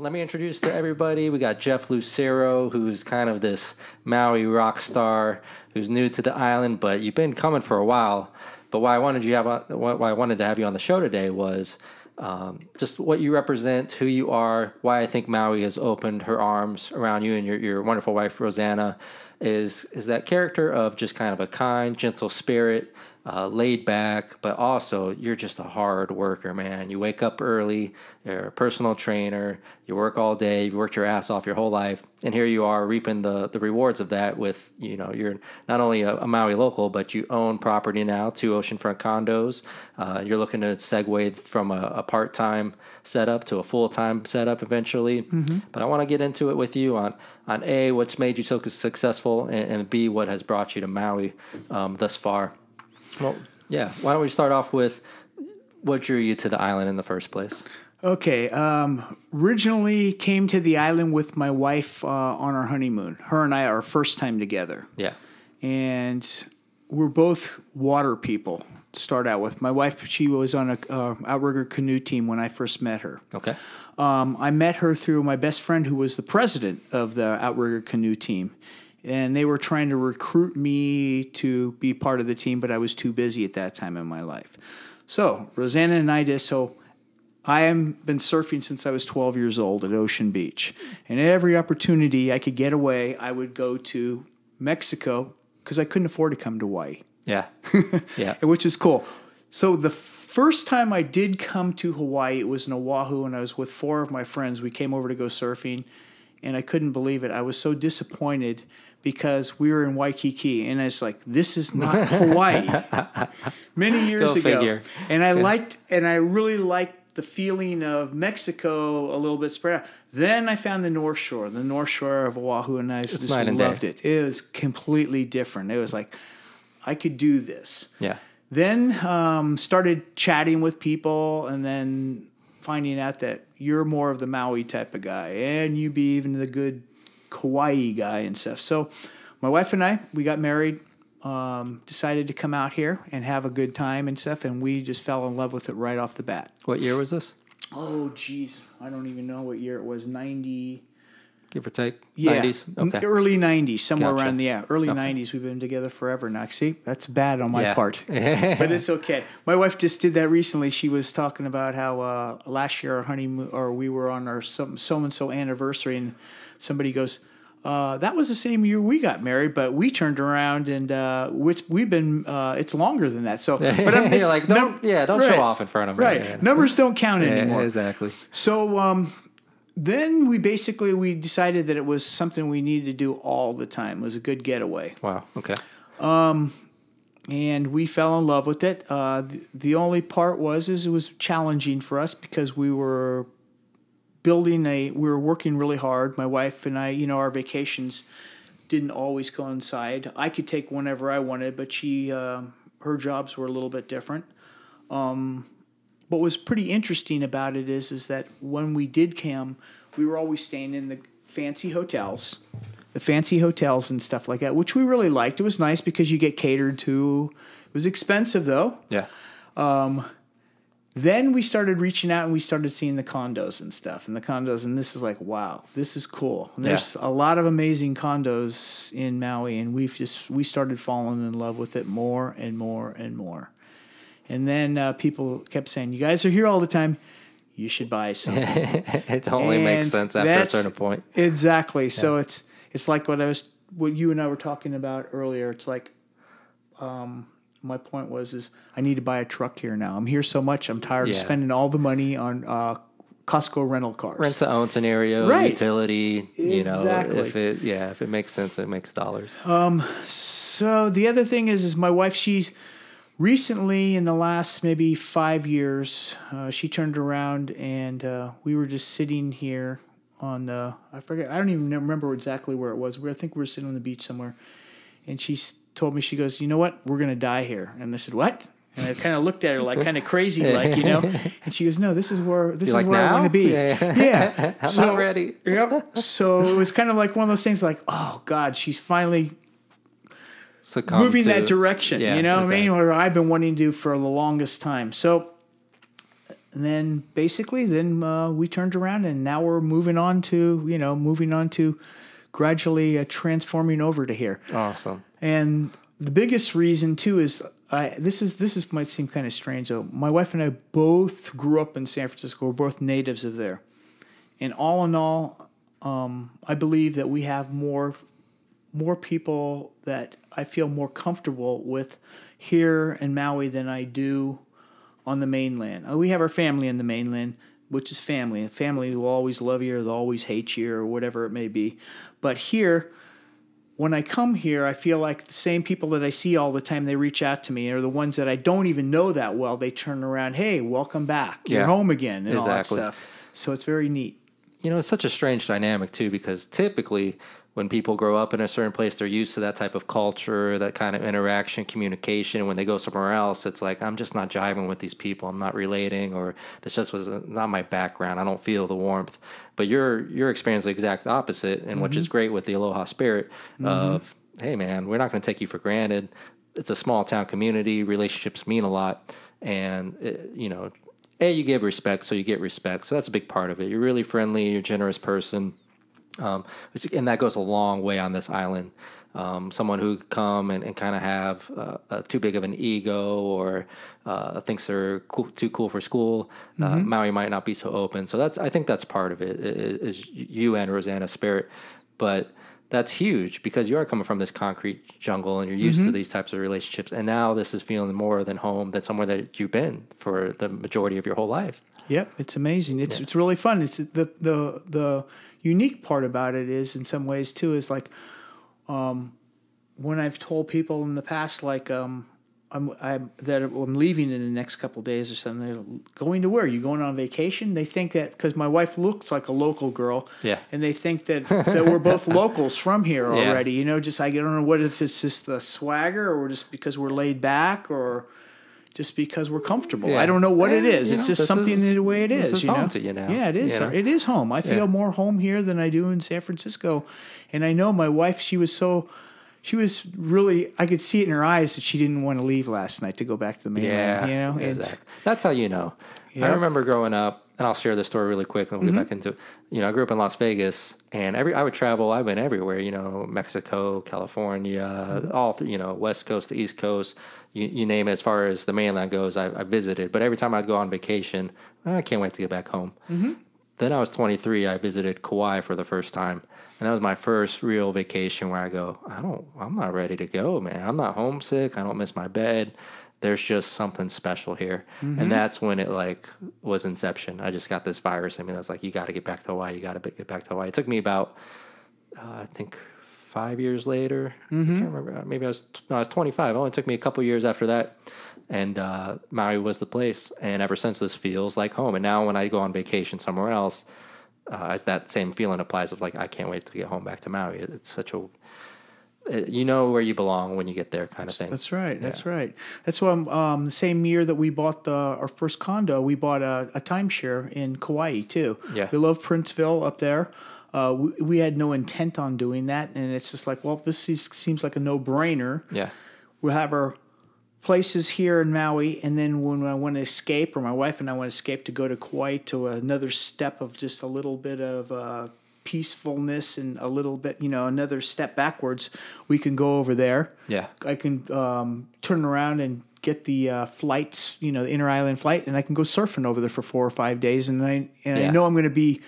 let me introduce to everybody. We got Jeff Lucero, who's kind of this Maui rock star who's new to the island, but you've been coming for a while. But why I wanted to have you on the show today was just what you represent, who you are, why I think Maui has opened her arms around you and your wonderful wife, Rosanna, is that character of just kind of a kind, gentle spirit, laid back, but also you're just a hard worker, man. You wake up early, you're a personal trainer, you work all day, you've worked your ass off your whole life, and here you are reaping the rewards of that with, you're not only a Maui local, but you own property now, 2 oceanfront condos. You're looking to segue from a part-time setup to a full-time setup eventually. Mm-hmm. But I want to get into it with you on A, what's made you so successful, and B, what has brought you to Maui thus far. Well, yeah. Why don't we start off with what drew you to the island in the first place? Okay. Originally came to the island with my wife on our honeymoon. Her and I are our first time together. Yeah. And we're both water people to start out with. My wife, she was on a outrigger canoe team when I first met her. Okay. I met her through my best friend who was the president of the outrigger canoe team. And they were trying to recruit me to be part of the team, but I was too busy at that time in my life. So Rosanna and I I have been surfing since I was 12 years old at Ocean Beach. And every opportunity I could get away, I would go to Mexico because I couldn't afford to come to Hawaii. Yeah. Yeah. Which is cool. So the first time I did come to Hawaii, it was in Oahu, and I was with 4 of my friends. We came over to go surfing, and I couldn't believe it. I was so disappointed because we were in Waikiki, and it's like, this is not Hawaii. Many years ago. Figure. And I really liked the feeling of Mexico a little bit spread out. Then I found the North Shore of Oahu, and I just loved it. It was completely different. It was like, I could do this. Yeah. Then started chatting with people, and then finding out that you're more of the Maui type of guy, and you be even the good Hawaii guy and stuff. So my wife and I, we got married, decided to come out here and have a good time and stuff, and we just fell in love with it right off the bat. What year was this? Oh, geez. I don't even know what year it was. 90... Give or take? Yeah. 90s? Okay. Early 90s, somewhere around early okay. 90s. We've been together forever now. See, that's bad on my part, but it's okay. My wife just did that recently. She was talking about how last year our honeymoon, or we were on our so-and-so anniversary, and somebody goes, that was the same year we got married, but we turned around and we've been, it's longer than that. So, but you're like, don't show off in front of me. Right. Numbers don't count anymore. Exactly. So, then we decided that it was something we needed to do all the time. It was a good getaway. Wow. Okay. And we fell in love with it. The only part is it was challenging for us because we were working really hard. My wife and I, our vacations didn't always coincide. I could take whenever I wanted, but her jobs were a little bit different. What was pretty interesting about it is that when we did come, we were always staying in the fancy hotels and stuff like that, which we really liked. It was nice because you get catered to. It was expensive, though. Yeah. Then we started reaching out and we started seeing the condos and stuff. And this is like, wow, this is cool. And there's a lot of amazing condos in Maui, and we started falling in love with it more and more and more. And then people kept saying, you guys are here all the time. You should buy some. It only makes sense after a certain point. Exactly. Yeah. So it's like what you and I were talking about earlier. It's like my point is I need to buy a truck here now. I'm here so much. I'm tired of spending all the money on Costco rental cars. Rent to own scenario, right. Utility. Exactly. If it makes sense, it makes dollars. So the other thing is my wife, she's recently, in the last maybe 5 years, she turned around and we were just sitting here on I don't even remember exactly where it was. I think we were sitting on the beach somewhere. And she told me, she goes, you know what? We're going to die here. And I said, what? And I kind of looked at her like kind of crazy, And she goes, no, this is where I want to be. Yeah. I'm not ready. Yep. So it was kind of like one of those things like, oh, God, she's finally moving that direction, exactly. Where I've been wanting to do for the longest time. So And then basically, we turned around, and now we're moving on to gradually transforming over to here. Awesome. And the biggest reason too is this might seem kind of strange though. My wife and I both grew up in San Francisco. We're both natives of there, and all in all, I believe that we have more people that I feel more comfortable with here in Maui than I do on the mainland. We have our family in the mainland, which is family. Family will always love you, or they'll always hate you, or whatever it may be. But here, when I come here, I feel like the same people that I see all the time, they reach out to me, or the ones that I don't even know that well, they turn around, hey, welcome back. You're home again, and all that stuff. So it's very neat. It's such a strange dynamic, too, because typically when people grow up in a certain place, they're used to that type of culture, that kind of interaction, communication. When they go somewhere else, it's like, I'm just not jiving with these people. I'm not relating, or this just was not my background. I don't feel the warmth. But your experience is the exact opposite, and which is great with the Aloha spirit of, hey, man, we're not going to take you for granted. It's a small town community. Relationships mean a lot. And, you give respect, so you get respect. So that's a big part of it. You're really friendly. You're a generous person. And that goes a long way on this island. Someone who come and kind of have too big of an ego, or thinks they're too cool for school, Maui might not be so open. So I think that's part of it, is you and Rosanna's spirit. But that's huge, because you are coming from this concrete jungle, and you're used to these types of relationships. And now this is feeling more than home, than somewhere that you've been for the majority of your whole life. Yep, it's amazing. It's really fun. It's the unique part about it is, in some ways too, is like when I've told people in the past, like I'm leaving in the next couple of days or something. They're going to where? You going on vacation? They think that because my wife looks like a local girl, and they think that we're both locals from here already. Just I don't know what if it's just the swagger, or just because we're laid back, or just because we're comfortable. Yeah. I don't know what it is. It's just something the way it is. This is home to you now. Yeah, it is. It is home. I feel more home here than I do in San Francisco. And I know my wife, she was really, I could see it in her eyes that she didn't want to leave last night to go back to the mainland. Exactly. That's how you know. Yep. I remember growing up, and I'll share this story really quick and we'll get back into it. I grew up in Las Vegas, and I would travel. I went everywhere, Mexico, California, all through, West Coast to East Coast, you name it. As far as the mainland goes, I visited. But every time I'd go on vacation, I can't wait to get back home. Then I was 23. I visited Kauai for the first time, and that was my first real vacation where I go, I'm not ready to go, man. I'm not homesick. I don't miss my bed. There's just something special here. And that's when it was inception. I just got this virus in me that's like, you got to get back to Hawaii. You got to get back to Hawaii. It took me about, I think 5 years later. I can't remember. Maybe I was 25. It only took me a couple years after that. And Maui was the place. And ever since, this feels like home. And now when I go on vacation somewhere else, as that same feeling applies of like, I can't wait to get home back to Maui. It's such a... You know where you belong when you get there, kind of thing. That's right. That's right. That's why the same year that we bought our first condo, we bought a timeshare in Kauai too. Yeah, we love Princeville up there. We had no intent on doing that, and it's just like, well, this seems like a no-brainer. Yeah, we'll have our places here in Maui, and then when I want to escape, or my wife and I want to escape to go to Kauai, to another step of just a little bit of peacefulness and a little bit, another step backwards, we can go over there. Yeah. I can turn around and get the flights, the inter-island flight, and I can go surfing over there for 4 or 5 days. And I know I'm going to be,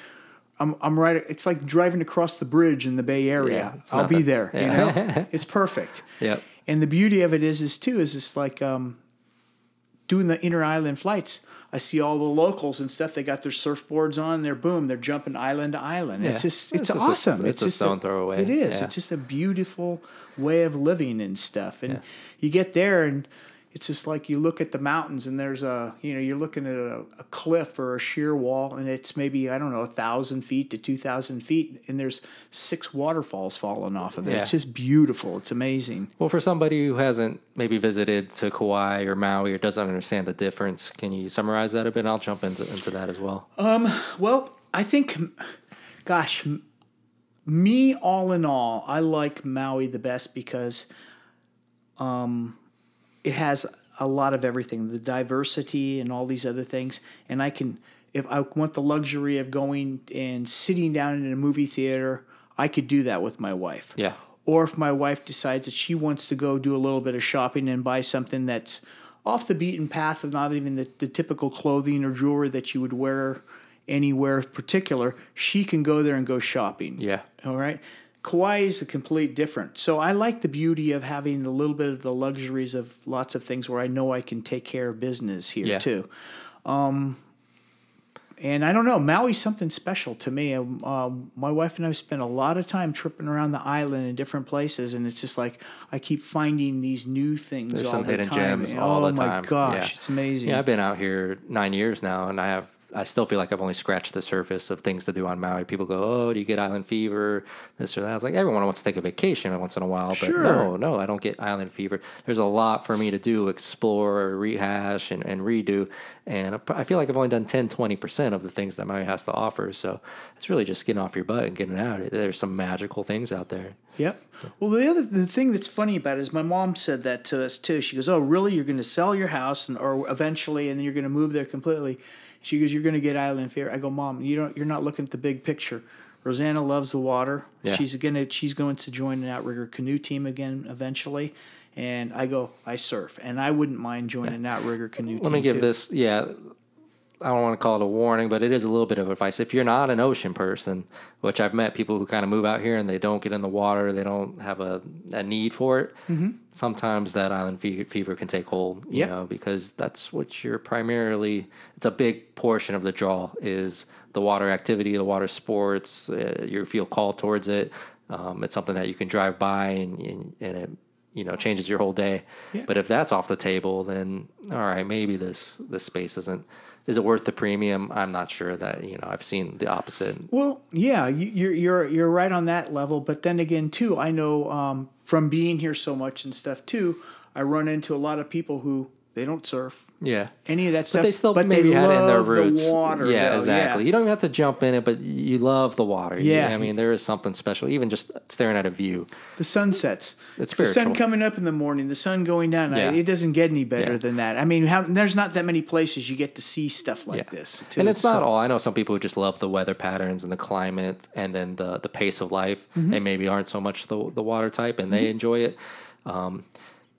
I'm right. It's like driving across the bridge in the Bay Area. Yeah, I'll be there. Yeah. It's perfect. Yep. And the beauty of it is it's like doing the inter-island flights. I see all the locals and stuff. They got their surfboards on. They're jumping island to island. Yeah. It's awesome. It's a stone throw away. It is. Yeah. It's just a beautiful way of living and stuff. And you get there, and it's just like you look at the mountains, and there's you're looking at a cliff or a sheer wall, and it's maybe 1,000 feet to 2,000 feet, and there's 6 waterfalls falling off of it. Yeah. It's just beautiful. It's amazing. Well, for somebody who hasn't maybe visited to Kauai or Maui or doesn't understand the difference, can you summarize that a bit? I'll jump into that as well. Well, I think, gosh, me all in all, I like Maui the best because it has a lot of everything, the diversity and all these other things. And if I want the luxury of going and sitting down in a movie theater, I could do that with my wife. Yeah. Or if my wife decides that she wants to go do a little bit of shopping and buy something that's off the beaten path of not even the typical clothing or jewelry that you would wear anywhere particular, she can go there and go shopping. Yeah. All right. Kauai is a complete different. So I like the beauty of having a little bit of the luxuries of lots of things where I know I can take care of business here too. And I don't know, Maui's something special to me. My wife and I spent a lot of time tripping around the island in different places, and it's just like I keep finding these new things There's all some the hidden time. gems all the time. Oh my gosh, Yeah. it's amazing. Yeah, I've been out here 9 years now, and I still feel like I've only scratched the surface of things to do on Maui. People go, "Oh, do you get island fever?" This or that. I was like, everyone wants to take a vacation once in a while, but Sure. no, I don't get island fever. There's a lot for me to do, explore, rehash, and redo. And I feel like I've only done 10, 20% of the things that Maui has to offer. So it's really just getting off your butt and getting out. There's some magical things out there. Yep. Well, the thing that's funny about it is my mom said that to us too. She goes, "Oh, really? You're going to sell your house or eventually, and then you're going to move there completely." She goes, "You're going to get island fever." I go, "Mom, you're not looking at the big picture. Rosanna loves the water. Yeah. She's going to join an outrigger canoe team again eventually." And I go, "I surf, and I wouldn't mind joining an outrigger canoe team." Let me give too. this, I don't want to call it a warning, but it is a little bit of advice. If you're not an ocean person, which I've met people who kind of move out here and they don't get in the water, they don't have a need for it. Mm-hmm. Sometimes that island fever can take hold, you know, because that's what you're primarily, it's a big portion of the draw is the water activity, the water sports. You feel called towards it. It's something that you can drive by and it, changes your whole day. Yeah. But if that's off the table, then all right, maybe this space is it worth the premium? I'm not sure that, I've seen the opposite. Well, yeah, you're right on that level. But then again, too, I know from being here so much and stuff too, I run into a lot of people who they don't surf. Yeah. Any of that stuff. But they still maybe had it in their roots. The water, yeah, though. exactly. Yeah. You don't even have to jump in it, but you love the water. Yeah. I mean, there is something special, even just staring at a view. The sunsets. It's the spiritual. sun coming up in the morning, the sun going down. Yeah. It doesn't get any better than that. I mean, there's not that many places you get to see stuff like this. Too. And it's not all. I know some people who just love the weather patterns and the climate and then the pace of life. Mm-hmm. They maybe aren't so much the water type and they enjoy it.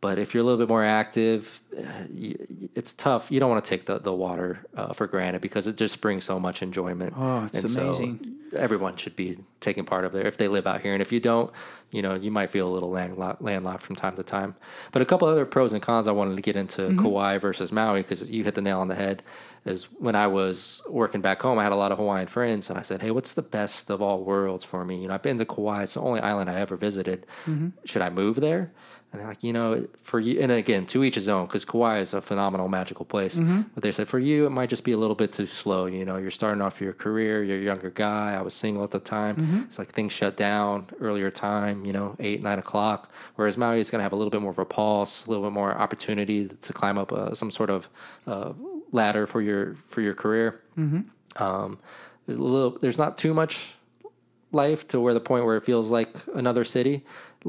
But if you're a little bit more active, it's tough. You don't want to take the water for granted because it just brings so much enjoyment. Oh, it's amazing. So everyone should be taking part of it if they live out here. And if you don't, you might feel a little landlocked from time to time. But a couple other pros and cons I wanted to get into Kauai versus Maui because you hit the nail on the head. Is when I was working back home, I had a lot of Hawaiian friends, and I said, "Hey, what's the best of all worlds for me? I've been to Kauai; it's the only island I ever visited. Should I move there?" And they're like, for you, and again, to each his own, because Kauai is a phenomenal, magical place. But they said, for you, it might just be a little bit too slow. You're starting off your career, you're a younger guy. I was single at the time. It's like things shut down earlier time, 8, 9 o'clock. Whereas Maui is going to have a little bit more of a pulse, a little bit more opportunity to climb up some sort of ladder for your career. There's not too much life to where the point where it feels like another city,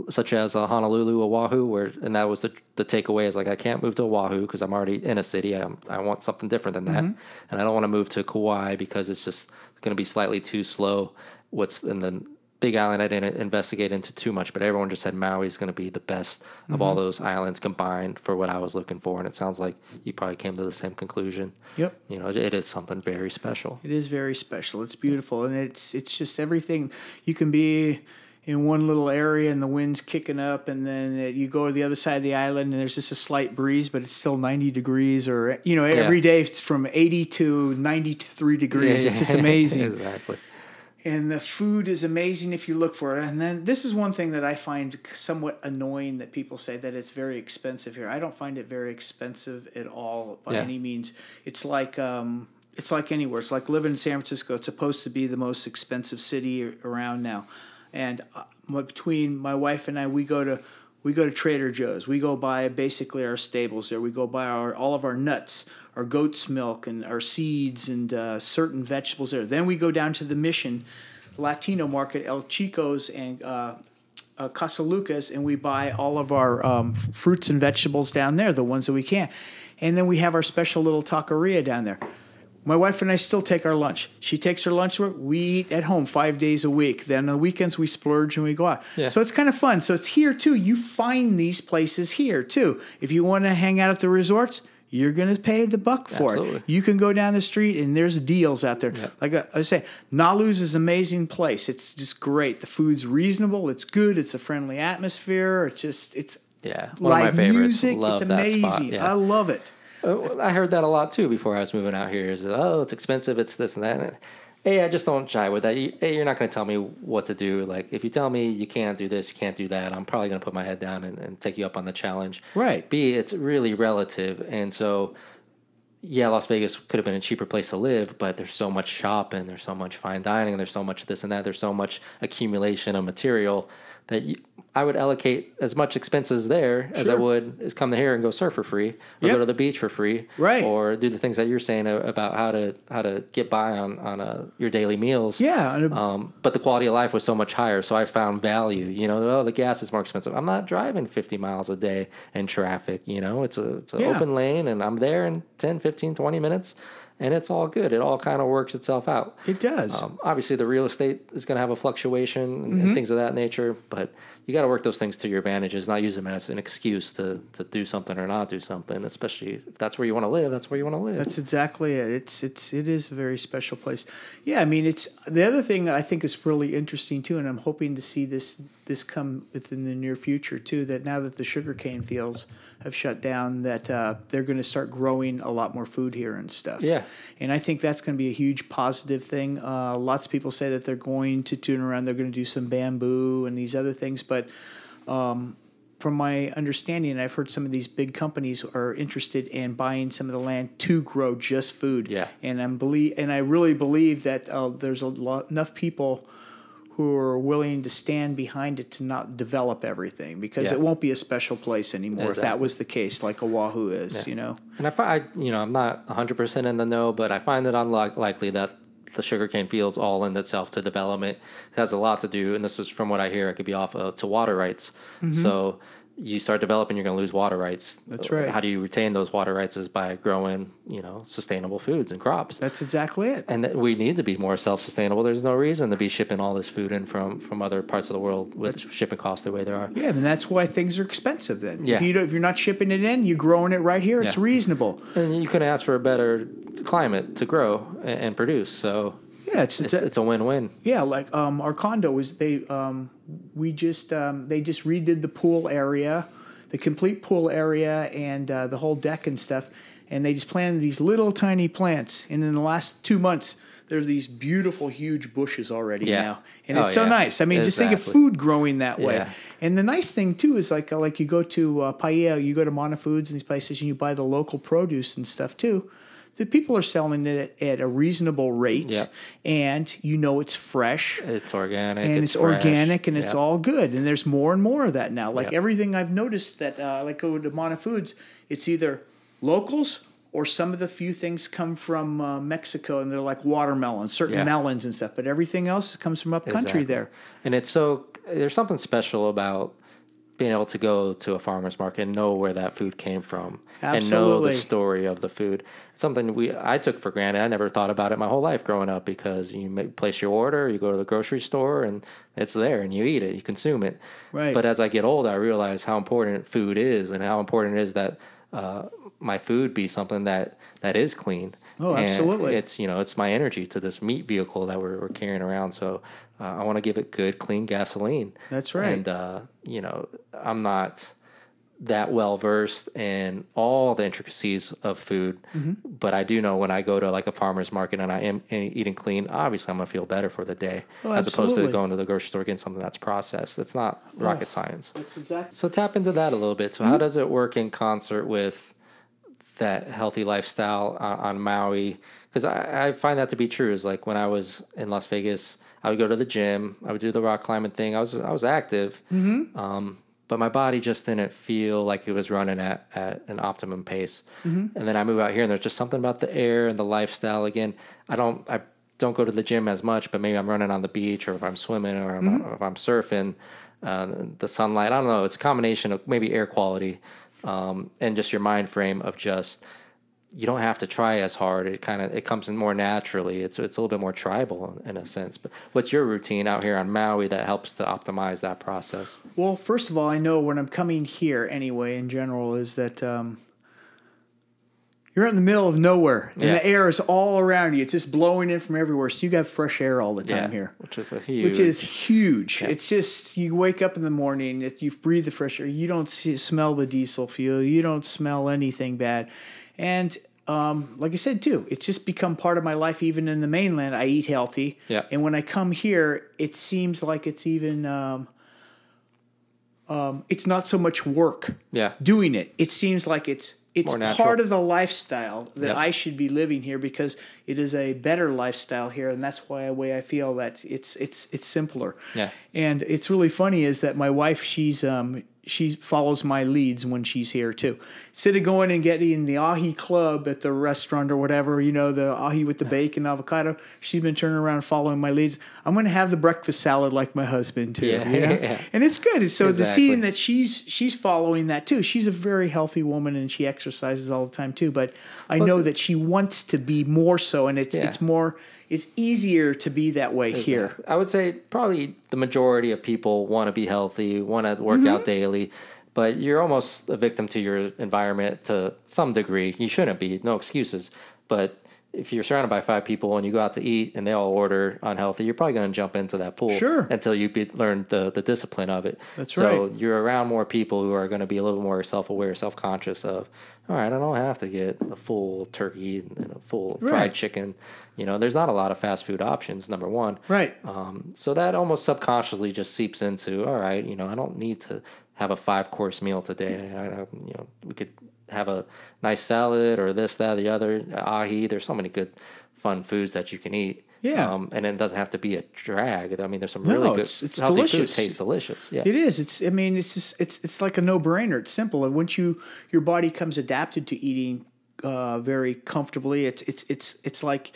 such as Honolulu, Oahu, and that was the takeaway is like I can't move to Oahu because I'm already in a city. I want something different than that, and I don't want to move to Kauai because it's just going to be slightly too slow. What's in the Big Island, I didn't investigate into too much, but everyone just said Maui is going to be the best of all those islands combined for what I was looking for, and it sounds like you probably came to the same conclusion. Yep. It is something very special. It is very special. It's beautiful, and it's just everything. You can be in one little area and the wind's kicking up, and then you go to the other side of the island and there's just a slight breeze, but it's still 90 degrees, or every day it's from 80 to 93 degrees. It's just amazing. Exactly. And the food is amazing if you look for it. And then this is one thing that I find somewhat annoying, that people say that it's very expensive here. I don't find it very expensive at all by any means. It's like anywhere. It's like living in San Francisco. It's supposed to be the most expensive city around now. And between my wife and I, we go to Trader Joe's. We go buy basically our staples there. We go buy all of our nuts, our goat's milk, and our seeds, and certain vegetables there. Then we go down to the Mission Latino market, El Chico's, and Casa Lucas, and we buy all of our fruits and vegetables down there, the ones that we can. And then we have our special little taqueria down there. My wife and I still take our lunch. She takes her lunch. We eat at home 5 days a week. Then on the weekends, we splurge and we go out. Yeah. So it's kind of fun. So it's here, too. You find these places here, too. If you want to hang out at the resorts, you're going to pay the buck for Absolutely. it. You can go down the street, and there's deals out there. Yep. Like I say, Nalu's is an amazing place. It's just great. The food's reasonable. It's good. It's a friendly atmosphere. It's Yeah, one live of my favorites. music. Love it's that amazing. spot. Yeah. I love it. I heard that a lot too before I was moving out here. Is it's expensive, it's this and that. And, hey, I just don't jive with that. You're not going to tell me what to do. Like if you tell me you can't do this, you can't do that, I'm probably going to put my head down and take you up on the challenge. Right. B, it's really relative, and so yeah, Las Vegas could have been a cheaper place to live, but there's so much shopping, there's so much fine dining, there's so much this and that, there's so much accumulation of material that I would allocate as much expenses there as I would is come to here and go surf for free, or go to the beach for free, Right. or do the things that you're saying about how to get by on your daily meals. Yeah. But the quality of life was so much higher, so I found value. The gas is more expensive. I'm not driving 50 miles a day in traffic. It's an open lane, and I'm there in 10, 15, 20 minutes. And it's all good. It all kind of works itself out. It does. Obviously, the real estate is going to have a fluctuation and things of that nature, but you got to work those things to your advantages, not use them as an excuse to do something or not do something. Especially if that's where you want to live. That's where you want to live. That's exactly it. It is a very special place. Yeah, I mean, it's the other thing that I think is really interesting too, and I'm hoping to see this come within the near future too. That now that the sugarcane fields have shut down, that they're going to start growing a lot more food here and stuff. Yeah. And I think that's going to be a huge positive thing. Lots of people say that they're going to tune around, they're going to do some bamboo and these other things. But from my understanding, I've heard some of these big companies are interested in buying some of the land to grow just food. Yeah. And I really believe that there's enough people who are willing to stand behind it to not develop everything, because it won't be a special place anymore if that was the case, like Oahu is, And I find, I'm not 100% in the know, but I find it unlikely that the sugarcane fields all lend itself to development. It has a lot to do, and this is from what I hear, it could be off to water rights. So you start developing, you're going to lose water rights. That's right. How do you retain those water rights is by growing, sustainable foods and crops. That's exactly it. And we need to be more self-sustainable. There's no reason to be shipping all this food in from other parts of the world with shipping costs the way they are. Yeah, and that's why things are expensive then. Yeah. If you're not shipping it in, you're growing it right here, it's reasonable. And you couldn't ask for a better climate to grow and produce. So yeah, it's a win-win. Yeah, like our condo was they just redid the pool area, the complete pool area, and the whole deck and stuff, and they just planted these little tiny plants. And in the last 2 months, there are these beautiful, huge bushes already now, and it's so nice. I mean, just think of food growing that way. Yeah. And the nice thing too is like you go to Paia, you go to Mana Foods and these places, and you buy the local produce and stuff too. The people are selling it at a reasonable rate, and it's fresh. It's organic. And it's fresh. Organic, and it's all good. And there's more and more of that now. Like everything I've noticed that, like go to Mana Foods, it's either locals or some of the few things come from Mexico, and they're like watermelons, certain melons and stuff. But everything else comes from up country there. And there's something special about being able to go to a farmer's market and know where that food came from. Absolutely. And know the story of the food. It's something I took for granted. I never thought about it my whole life growing up, because you place your order, you go to the grocery store, and it's there, and you eat it, you consume it. Right. But as I get older, I realize how important food is, and how important it is that my food be something that is clean. Oh, absolutely. And it's my energy to this meat vehicle that we're carrying around. So I want to give it good, clean gasoline. That's right. And, I'm not that well versed in all the intricacies of food, but I do know when I go to like a farmer's market and I am eating clean, obviously I'm going to feel better for the day, as opposed to going to the grocery store getting something that's processed. It's not rocket science. That's exactly. So tap into that a little bit. So how does it work in concert with that healthy lifestyle on Maui? Because I find that to be true. Is like when I was in Las Vegas, I would go to the gym, I would do the rock climbing thing. I was active, but my body just didn't feel like it was running at an optimum pace. And then I move out here, and there's just something about the air and the lifestyle. Again, I don't go to the gym as much, but maybe I'm running on the beach, or if I'm swimming, or if I'm surfing. the sunlight. I don't know. It's a combination of maybe air quality and just your mind frame of just you don't have to try as hard. It comes in more naturally. It's a little bit more tribal in a sense. But what's your routine out here on Maui that helps to optimize that process? Well, first of all, I know when I'm coming here anyway, in general, is that you're in the middle of nowhere, and the air is all around you. It's just blowing in from everywhere, so you got fresh air all the time here, which is huge. Yeah. It's just you wake up in the morning, you breathe the fresh air. You don't smell the diesel fuel. You don't smell anything bad, and like I said too, it's just become part of my life. Even in the mainland, I eat healthy, and when I come here, it seems like it's even. It's not so much work doing it. It seems like it's part of the lifestyle that I should be living here because it is a better lifestyle here, and that's why I feel that it's simpler. Yeah. And it's really funny is that my wife, she follows my leads when she's here too. Instead of going and getting the ahi club at the restaurant or whatever, the ahi with the bacon, avocado, she's been turning around following my leads. I'm going to have the breakfast salad like my husband too. Yeah. And it's good. So the seeing that she's following that too. She's a very healthy woman and she exercises all the time too. But I know that she wants to be more so, and it's easier to be that way here. I would say probably the majority of people want to be healthy, want to work out daily, but you're almost a victim to your environment to some degree. You shouldn't be, no excuses. But if you're surrounded by 5 people and you go out to eat and they all order unhealthy, you're probably going to jump into that pool until you learn the discipline of it. That's right. So you're around more people who are going to be a little more self-aware, self-conscious of, all right, I don't have to get a full turkey and a full fried chicken. There's not a lot of fast food options, number one. Right. So that almost subconsciously just seeps into, all right, I don't need to have a 5-course meal today. We could have a nice salad or this, that, the other, ahi. There's so many good, fun foods that you can eat. Yeah. And it doesn't have to be a drag. I mean, there's some really good it's healthy delicious. food. Tastes delicious. Yeah. It is. It's like a no-brainer. It's simple. And once your body comes adapted to eating very comfortably, it's like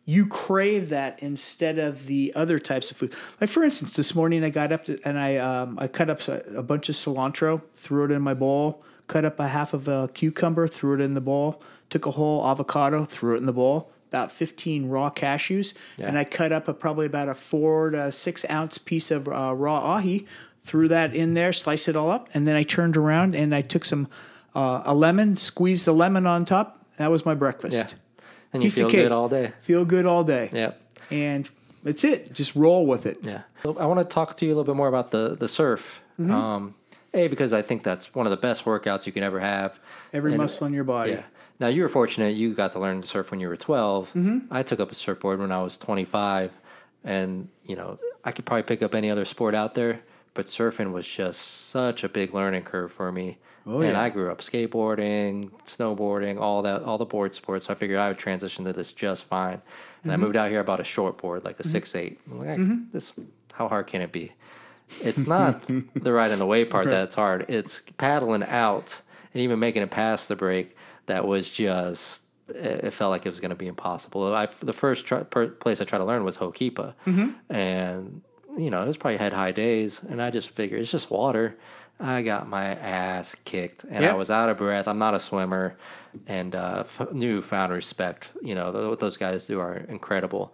you crave that instead of the other types of food. Like for instance, this morning I got up and I cut up a bunch of cilantro, threw it in my bowl, cut up a half of a cucumber, threw it in the bowl, took a whole avocado, threw it in the bowl, about 15 raw cashews, and I cut up probably about a 4 to 6 ounce piece of raw ahi, threw that in there, sliced it all up, and then I turned around and I took a lemon, squeezed the lemon on top. That was my breakfast. Yeah. And you feel good all day. Feel good all day. Yep. And that's it. Just roll with it. Yeah. I want to talk to you a little bit more about the surf. Because I think that's one of the best workouts you can ever have. Every muscle in your body. Yeah. Now, you were fortunate. You got to learn to surf when you were 12. I took up a surfboard when I was 25. And, I could probably pick up any other sport out there. But surfing was just such a big learning curve for me. And I grew up skateboarding, snowboarding, all the board sports. So I figured I would transition to this just fine. And I moved out here. I bought a short board, like a 6'8". I'm like, how hard can it be? It's not the ride and the wave part that's hard. It's paddling out and even making it past the break that was just, it felt like it was going to be impossible. The first place I tried to learn was Hokipa. And, it was probably head-high days. And I just figured it's just water. I got my ass kicked, and I was out of breath. I'm not a swimmer, and found respect. What those guys do are incredible.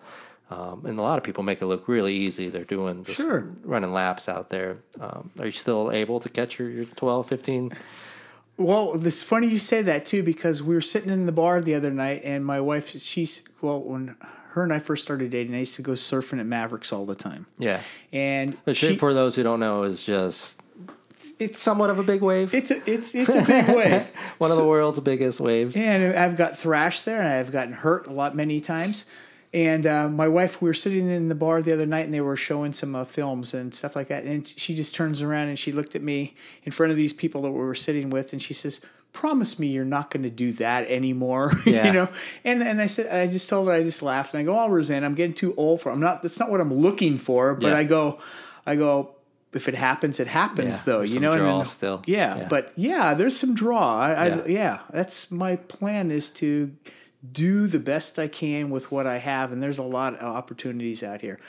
And a lot of people make it look really easy. They're doing just running laps out there. Are you still able to catch your 12, 15? Well, it's funny you say that, too, because we were sitting in the bar the other night, and my wife, when her and I first started dating, I used to go surfing at Mavericks all the time. Yeah. And for those who don't know, is just... It's somewhat of a big wave. It's a big wave. One of the world's biggest waves. And I've got thrashed there, and I've gotten hurt many times. And my wife, we were sitting in the bar the other night, and they were showing some films and stuff like that. And she just turns around and she looked at me in front of these people that we were sitting with, and she says, "Promise me you're not going to do that anymore." Yeah. And I said, I just told her, I just laughed, and I go, "Oh, Roseanne, I'm getting too old for. That's not what I'm looking for." But I go. If it happens, it happens, though. Draw still. Yeah, but there's some draw. That's my plan, is to do the best I can with what I have, and there's a lot of opportunities out here.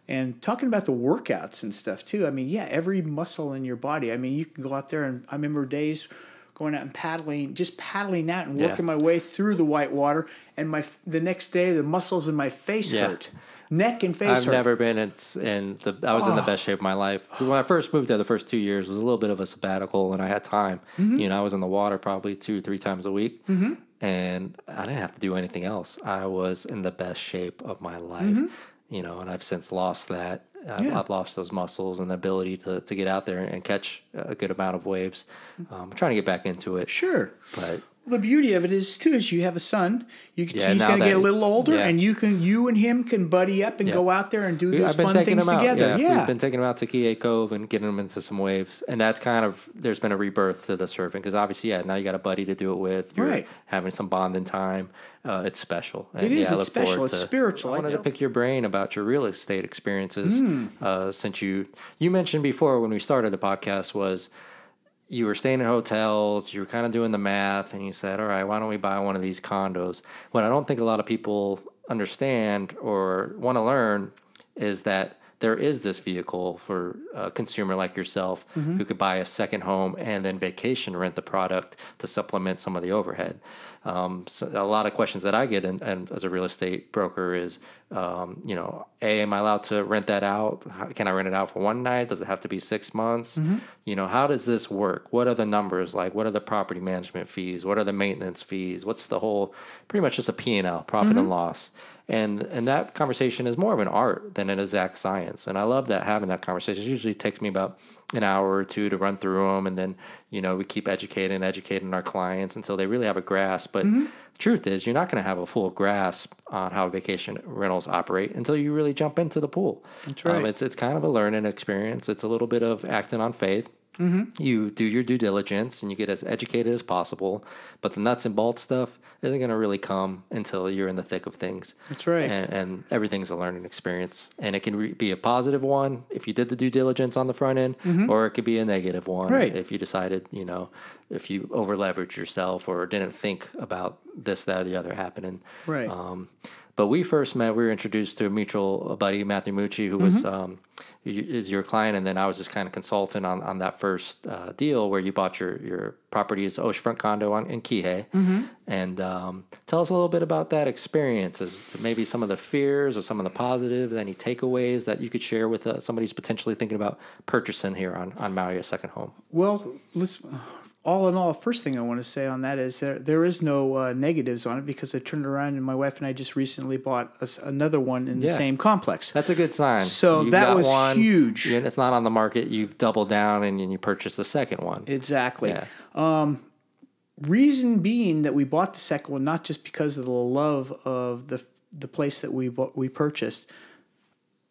And talking about the workouts and stuff too. I mean, yeah, every muscle in your body. I mean, you can go out there, and I remember days going out and paddling out and working my way through the white water. And the next day, the muscles in my face hurt, neck and face hurt. I've never been I was in the best shape of my life. When I first moved there, the first 2 years was a little bit of a sabbatical, and I had time. I was in the water probably 2-3 times a week, and I didn't have to do anything else. I was in the best shape of my life. And I've since lost that. I've lost those muscles and the ability to get out there and catch a good amount of waves. I'm trying to get back into it. Sure. But the beauty of it is too is you have a son. He's going to get a little older, and you and him can buddy up and go out there and do those fun things together. We've been taking him out to Kie Cove and getting him into some waves, and that's there's been a rebirth to the surfing because obviously, now you got a buddy to do it with. You're having some bonding time. It's special. And it is. It's special. It's spiritual. I wanted to pick your brain about your real estate experiences. Since you mentioned before when we started the podcast was you were staying in hotels, you were kind of doing the math, and you said, all right, why don't we buy one of these condos? What I don't think a lot of people understand or want to learn is that there is this vehicle for a consumer like yourself who could buy a second home and then vacation rent the product to supplement some of the overhead. So a lot of questions that I get and as a real estate broker is, am I allowed to rent that out? Can I rent it out for one night? Does it have to be 6 months? How does this work? What are the numbers like? What are the property management fees? What are the maintenance fees? What's the whole, pretty much just a P&L, profit and loss. And that conversation is more of an art than an exact science. And I love having that conversation. It usually takes me about an hour or two to run through them. And then, we keep educating our clients until they really have a grasp. But the truth is, you're not going to have a full grasp on how vacation rentals operate until you really jump into the pool. That's right. It's kind of a learning experience. It's a little bit of acting on faith. You do your due diligence and you get as educated as possible, but the nuts and bolts stuff isn't going to really come until you're in the thick of things. That's right. And everything's a learning experience, and it can be a positive one if you did the due diligence on the front end, or it could be a negative one if you decided, if you over leveraged yourself or didn't think about this, that, or the other happening. Right. But we first met, we were introduced to a mutual buddy, Matthew Mucci, who was is your client, and then I was just kind of consultant on that first deal where you bought your property's oceanfront condo in Kihei. And tell us a little bit about that experience, maybe some of the fears or some of the positives, any takeaways that you could share with somebody who's potentially thinking about purchasing here on Maui a second home. Well, all in all, first thing I want to say on that is there is no negatives on it because I turned around and my wife and I just recently bought another one in the same complex. That's a good sign. So that was huge. It's not on the market. You've doubled down and you purchased the second one. Exactly. Yeah. Reason being that we bought the second one, not just because of the love of the place that we purchased.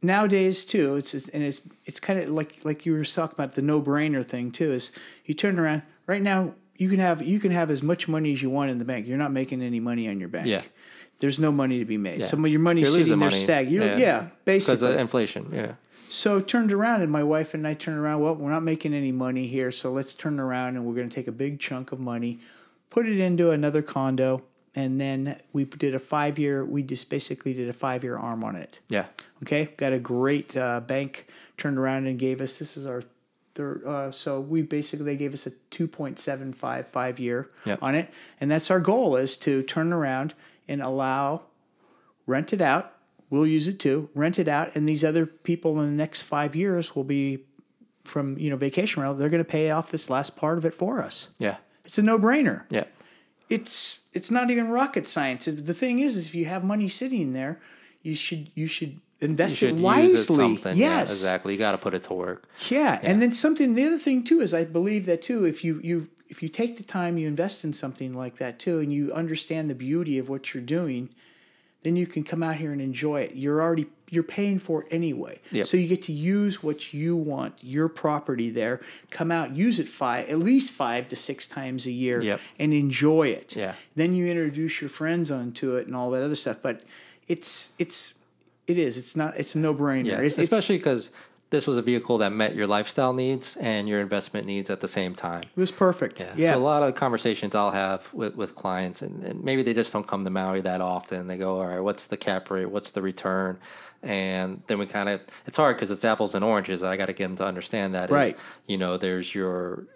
Nowadays too, it's kind of like you were talking about the no-brainer thing too. Is you turn around right now, you can have as much money as you want in the bank. You're not making any money on your bank. Yeah, there's no money to be made. Yeah. Some of your money's sitting there stagnant. Yeah, basically because of inflation. Yeah. So turned around, and my wife and I turned around. Well, we're not making any money here, so let's turn around and we're going to take a big chunk of money, put it into another condo. And then we did a 5-year. We just basically did a 5-year arm on it. Yeah. Okay. Got a great bank. Turned around and gave us. This is our third. So they gave us a 2.75 5-year on it, and that's our goal is to turn around and rent it out. We'll use it too. Rent it out, and these other people in the next 5 years will be from vacation rental. They're going to pay off this last part of it for us. Yeah. It's a no-brainer. Yeah. It's not even rocket science. The thing is if you have money sitting there, you should invest it wisely. Use it something. Yes, yeah, exactly. You got to put it to work. Yeah, and then the other thing too is I believe that too. If you take the time, you invest in something like that too, and you understand the beauty of what you're doing, then you can come out here and enjoy it. You're paying for it anyway. Yep. So you get to use what you want, your property there, come out, use it at least 5 to 6 times a year and enjoy it. Yeah. Then you introduce your friends onto it and all that other stuff. But it's a no-brainer. Yeah. Especially because this was a vehicle that met your lifestyle needs and your investment needs at the same time. It was perfect. Yeah. So a lot of conversations I'll have with clients, and maybe they just don't come to Maui that often. They go, all right, what's the cap rate? What's the return? And then we kind of, it's hard because it's apples and oranges. I got to get them to understand that. Right. There's your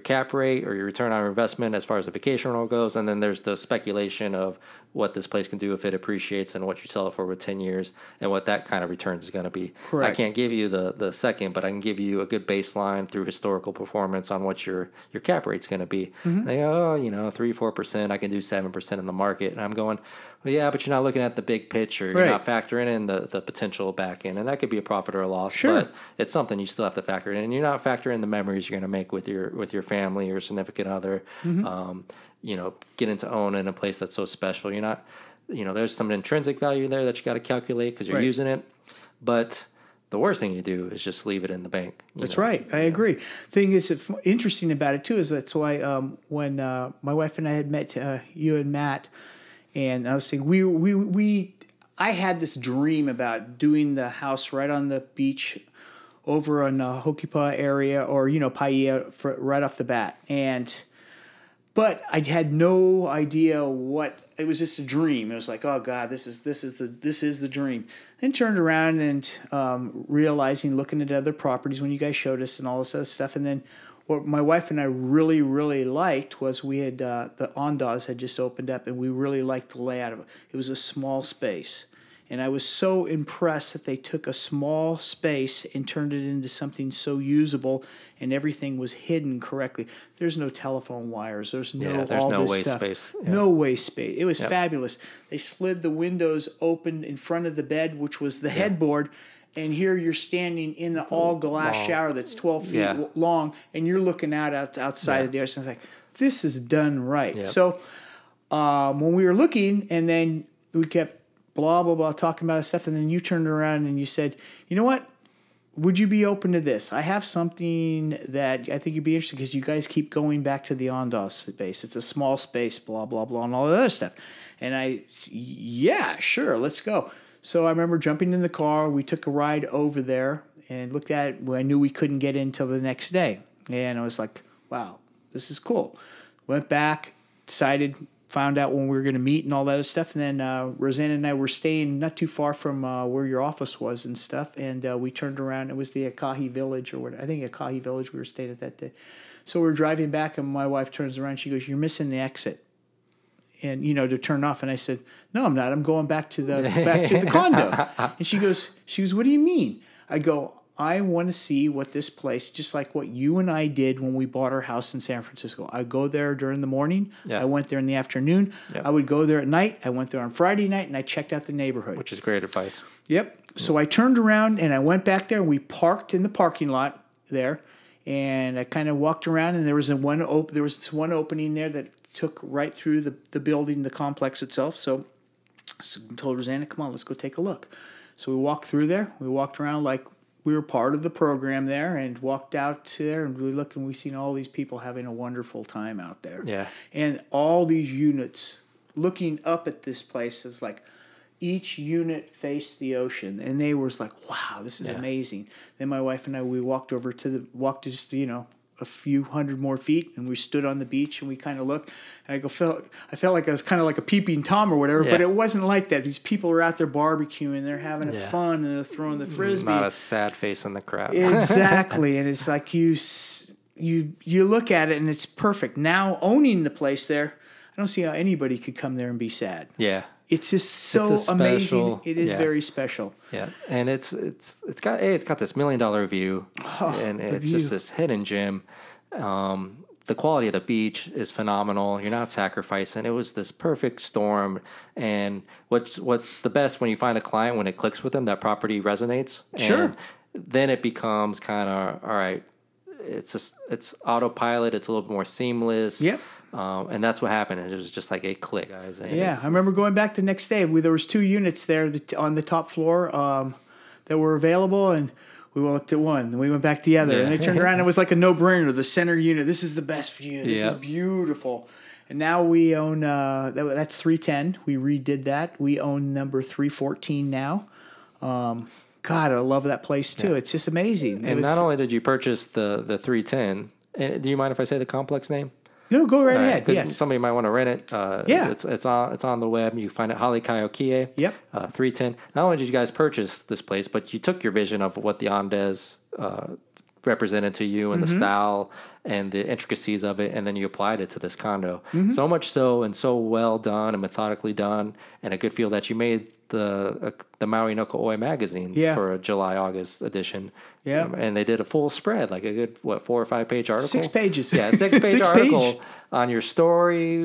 cap rate or your return on investment as far as the vacation rental goes. And then there's the speculation of what this place can do if it appreciates and what you sell it for with 10 years and what that kind of return is going to be. Correct. I can't give you the second, but I can give you a good baseline through historical performance on what your cap rate's going to be. They go, 3-4%, I can do 7% in the market. And I'm going, well, yeah, but you're not looking at the big picture. You're not factoring in the potential back end. And that could be a profit or a loss. Sure. But it's something you still have to factor in. And you're not factoring in the memories you're going to make with your family or significant other. Getting to own in a place that's so special. You're not, there's some intrinsic value there that you got to calculate because you're using it. But the worst thing you do is just leave it in the bank. That's right. I agree. Thing is, interesting about it too is that's why when my wife and I had met you and Matt, and I was saying I had this dream about doing the house right on the beach over in Hokipa area or Paia right off the bat, but I had no idea what. It was just a dream. It was like, oh God, this is the dream. Then turned around and realizing, looking at other properties when you guys showed us and all this other stuff, and then what my wife and I really, really liked was we had the Ondas had just opened up, and we really liked the layout of it. It was a small space. And I was so impressed that they took a small space and turned it into something so usable, and everything was hidden correctly. There's no telephone wires. There's no waste space. Yeah. No waste space. It was fabulous. They slid the windows open in front of the bed, which was the headboard, and here you're standing in the all-glass shower that's 12 feet long, and you're looking outside of there. So I was like, this is done right. Yep. So when we were looking, and then we kept blah, blah, blah, talking about stuff. And then you turned around and you said, you know what? Would you be open to this? I have something that I think you'd be interested because you guys keep going back to the Ondas space. It's a small space, blah, blah, blah, and all that other stuff. And yeah, sure, let's go. So I remember jumping in the car. We took a ride over there and looked at it. I knew we couldn't get in until the next day. And I was like, wow, this is cool. Went back, decided, found out when we were going to meet and all that other stuff. And then Rosanna and I were staying not too far from where your office was and stuff. And we turned around. It was the Akahi Village or what? I think Akahi Village we were staying at that day. So we're driving back, and my wife turns around. She goes, "You're missing the exit." And to turn off. And I said, "No, I'm not. I'm going back to the condo." And she goes, "What do you mean?" I go, I want to see what this place, just like what you and I did when we bought our house in San Francisco. I go there during the morning. Yeah. I went there in the afternoon. Yep. I would go there at night. I went there on Friday night, and I checked out the neighborhood. Which is great advice. Yep. So I turned around, and I went back there. We parked in the parking lot there, and I kind of walked around, and there was one opening there that took right through the building, the complex itself. So I told Rosanna, come on, let's go take a look. So we walked through there. We walked around like we were part of the program there, and walked out to there, and we looked, and we seen all these people having a wonderful time out there. Yeah. And all these units, looking up at this place, is like each unit faced the ocean, and they were like, wow, this is amazing. Then my wife and I, we walked just, a few hundred more feet, and we stood on the beach, and we kind of looked, and I felt like I was kind of like a peeping Tom or whatever, but it wasn't like that. These people are out there barbecuing, they're having fun, and they're throwing the frisbee. Not a sad face in the crowd. Exactly. And it's like you look at it, and it's perfect. Now owning the place there, I don't see how anybody could come there and be sad. Yeah. It's just so amazing. It is very special. Yeah, and it's got this $1 million view, and it's just this hidden gem. The quality of the beach is phenomenal. You're not sacrificing. It was this perfect storm. And what's the best when you find a client, when it clicks with them, that property resonates. Sure. And then it becomes kind of all right. It's autopilot. It's a little bit more seamless. Yep. And that's what happened. It was just like a click, guys. Yeah, I remember going back the next day. There was 2 units there on the top floor that were available, and we looked at one, and we went back to the other. And they turned around, and it was like a no-brainer. The center unit, this is the best view. This is beautiful. And now we own, that's 310. We redid that. We own number 314 now. God, I love that place, too. Yeah. It's just amazing. And not only did you purchase the 310, do you mind if I say the complex name? No, go right ahead. Because Yes. somebody might want to rent it. Yeah. It's on the web. You find it Halikaiokie. Yep. 310. Not only did you guys purchase this place, but you took your vision of what the Andes represented to you and the style and the intricacies of it, and then you applied it to this condo. So much so, and so well done and methodically done, and a good feel that you made the Maui no Oi magazine for a July-August edition. Yeah. And they did a full spread, like a good, 4 or 5 page article? 6 pages. Yeah, 6-page article on your story.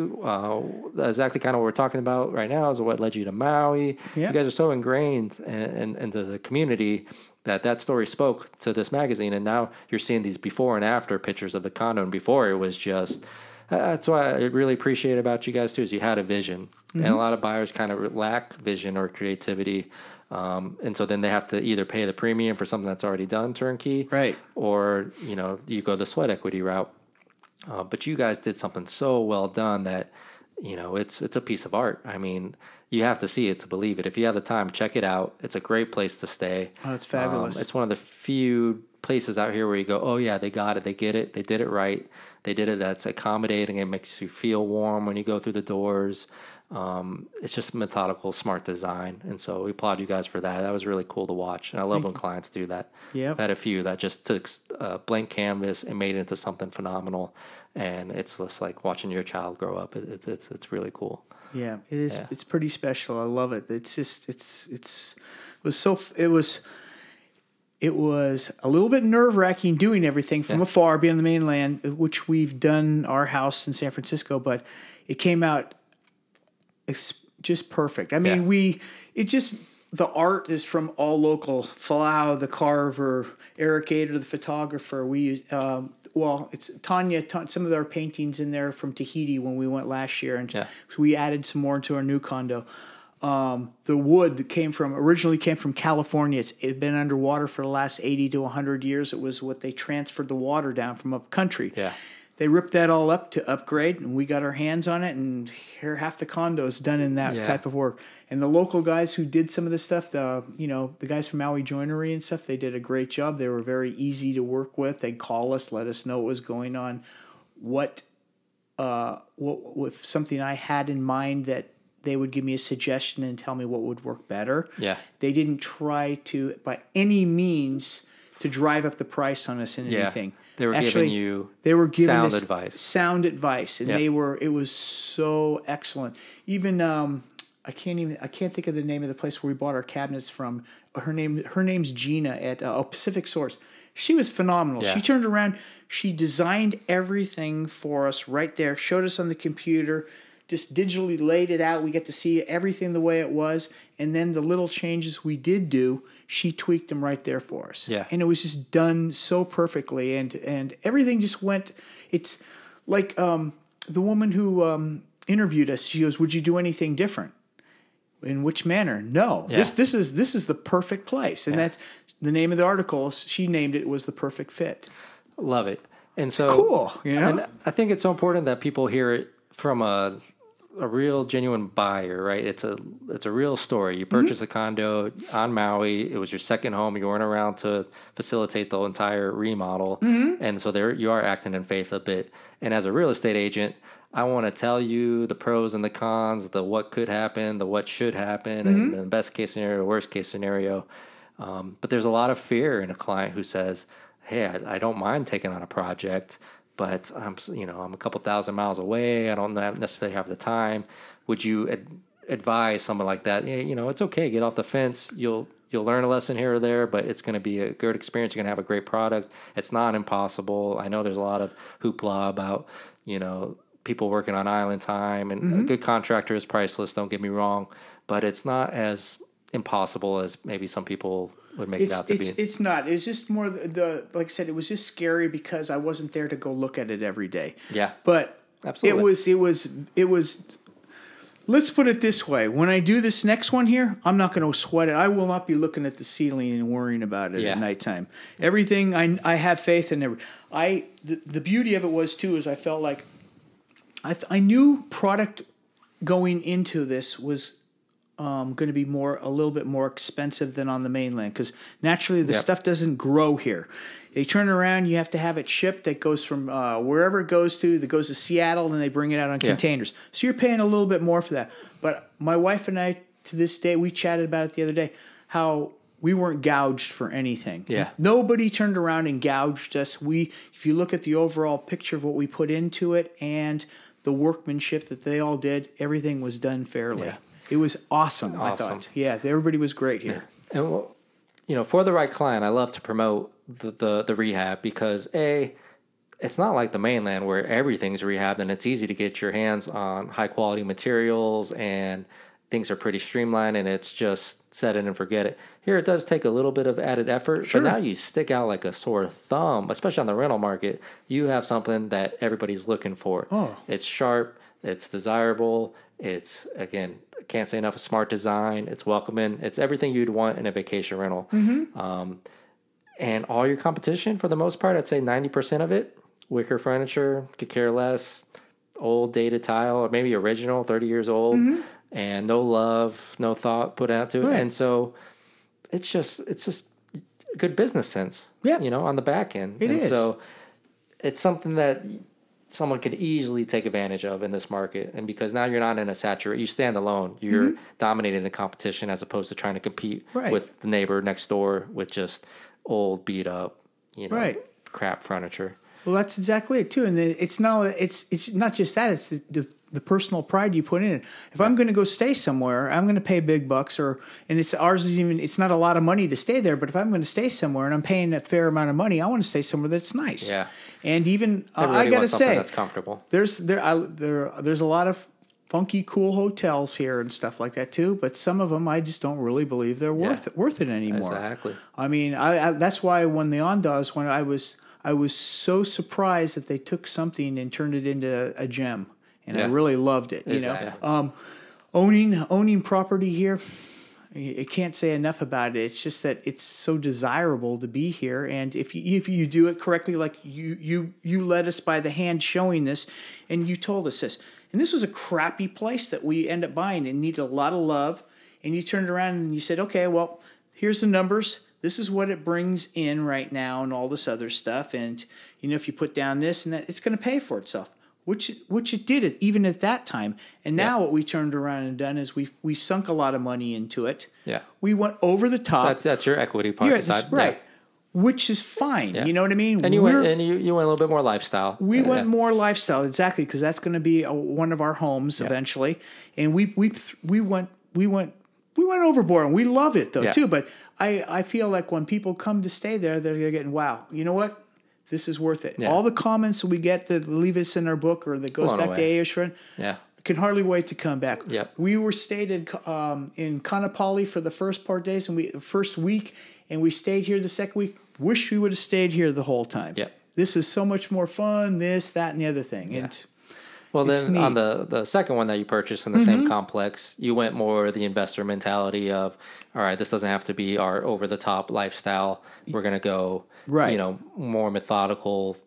Exactly kind of what we're talking about right now is what led you to Maui. Yeah. You guys are so ingrained into the community that story spoke to this magazine. And now you're seeing these before and after pictures of the condo. And before it was just... That's why I really appreciate about you guys too, is you had a vision. And a lot of buyers kind of lack vision or creativity. And so then they have to either pay the premium for something that's already done turnkey, Right. or, you go the sweat equity route. But you guys did something so well done that, it's a piece of art. I mean, you have to see it to believe it. If you have the time, check it out. It's a great place to stay. Oh, it's fabulous. It's one of the few places out here where you go, oh yeah, they got it, they get it, they did it right, they did it. That's accommodating. It makes you feel warm when you go through the doors. It's just methodical, smart design, and so we applaud you guys for that. That was really cool to watch, and I love when clients do that. Yeah, I've had a few that just took a blank canvas and made it into something phenomenal, and it's just like watching your child grow up. It's really cool. Yeah, it is. Yeah. It's pretty special. I love it. It's just it was a little bit nerve-wracking doing everything from afar, being on the mainland, which we've done our house in San Francisco, but it came out just perfect. I mean, the art is from all local. Falau, the carver, Eric Ader, the photographer. We use, it's Tanya, some of our paintings in there from Tahiti when we went last year, and so we added some more into our new condo. The wood that originally came from California. It had been underwater for the last 80 to 100 years. It was what they transferred the water down from up country. Yeah. They ripped that all up to upgrade, and we got our hands on it, and here half the condo is done in that type of work. And the local guys who did some of this stuff, the guys from Maui Joinery and stuff, they did a great job. They were very easy to work with. They'd call us, let us know what was going on, what with something I had in mind that they would give me a suggestion and tell me what would work better. Yeah. They didn't try to, by any means, to drive up the price on us in anything. They were giving you sound advice. And it was so excellent. Even, I can't think of the name of the place where we bought our cabinets from. Her name's Gina at Pacific Source. She was phenomenal. Yeah. She turned around, she designed everything for us right there, showed us on the computer, just digitally laid it out. We get to see everything the way it was. And then the little changes we did do, she tweaked them right there for us. Yeah. And it was just done so perfectly. And everything just went, it's like the woman who interviewed us, she goes, would you do anything different? In which manner? No. Yeah. This is the perfect place. And that's the name of the article. She named it was The Perfect Fit. Love it. And so cool. And I think it's so important that people hear it from a real genuine buyer, right? It's a real story. You purchased a condo on Maui. It was your second home. You weren't around to facilitate the entire remodel. And so there you are acting in faith a bit. And as a real estate agent, I want to tell you the pros and the cons, the what could happen, the what should happen, and the best case scenario, worst case scenario. But there's a lot of fear in a client who says, hey, I don't mind taking on a project, but I'm a couple thousand miles away. I don't necessarily have the time. Would you advise someone like that? It's okay. Get off the fence. You'll learn a lesson here or there, but it's going to be a good experience. You're going to have a great product. It's not impossible. I know there's a lot of hoopla about, people working on island time, and a good contractor is priceless. Don't get me wrong, but it's not as impossible as maybe some people would make it out to be. It's not. It's just more like I said, it was just scary because I wasn't there to go look at it every day. Yeah. But absolutely. It was let's put it this way. When I do this next one here, I'm not going to sweat it. I will not be looking at the ceiling and worrying about it at nighttime. Everything I have faith in the beauty of it was too is I felt like I knew product going into this was going to be a little bit more expensive than on the mainland because naturally the stuff doesn't grow here. They turn around, you have to have it shipped that goes from wherever it goes to, that goes to Seattle, and they bring it out on containers. So you're paying a little bit more for that. But my wife and I, to this day, we chatted about it the other day, how we weren't gouged for anything. Yeah. Nobody turned around and gouged us. If you look at the overall picture of what we put into it and the workmanship that they all did, everything was done fairly. Yeah. It was awesome, I thought. Yeah, everybody was great here. Yeah. And, well, you know, for the right client, I love to promote the rehab because, it's not like the mainland where everything's rehabbed and it's easy to get your hands on high-quality materials and things are pretty streamlined and it's just set it and forget it. Here it does take a little bit of added effort, but now you stick out like a sore thumb, especially on the rental market. You have something that everybody's looking for. Oh. It's sharp, it's desirable, it's, again, can't say enough, a smart design, it's welcoming, it's everything you'd want in a vacation rental. Mm-hmm. And all your competition, for the most part, I'd say 90% of it, wicker furniture, could care less, old dated tile, or maybe original, 30 years old, and no love, no thought put out to it. Right. And so it's just good business sense, on the back end. It is. So it's something that someone could easily take advantage of in this market. And because now you're not in a you stand alone, you're dominating the competition as opposed to trying to compete with the neighbor next door with just old, beat up, crap furniture. Well, that's exactly it too. And it's not just that, it's the personal pride you put in it. If I'm going to go stay somewhere, I'm going to pay big bucks, it's not a lot of money to stay there, but if I'm going to stay somewhere and I'm paying a fair amount of money, I want to stay somewhere that's nice. Yeah. And even I got to say, that's comfortable. There's a lot of funky, cool hotels here and stuff like that too, but some of them I just don't really believe they're worth it anymore. Exactly. I mean, I that's why when the Ondas, when I was so surprised that they took something and turned it into a gem. And I really loved it. Exactly. Owning property here, I can't say enough about it. It's just that it's so desirable to be here, and if you do it correctly, like you led us by the hand showing this, and you told us this, and this was a crappy place that we end up buying and needed a lot of love, and you turned around and you said, okay, well, here's the numbers. This is what it brings in right now, and all this other stuff, and if you put down this and that, it's going to pay for itself. Which it did even at that time. And now what we turned around and done is we sunk a lot of money into it. Yeah. We went over the top. That's your equity part. Right. Yeah. Which is fine. Yeah. You know what I mean? And you went a little bit more lifestyle. We went more lifestyle, exactly, because that's going to be one of our homes eventually. And we went overboard, and we love it though too. But I feel like when people come to stay there, they're getting, wow, you know what? This is worth it. Yeah. All the comments we get that leave us in our book or that goes back to Ayeshran, can hardly wait to come back. Yep. We stayed in Kanapali for the first first week, and we stayed here the second week. Wish we would have stayed here the whole time. Yep. This is so much more fun, this, that, and the other thing. Yeah. And well, then neat. On the second one that you purchased in the same complex, you went more the investor mentality of, all right, this doesn't have to be our over-the-top lifestyle. We're going to go, more methodical,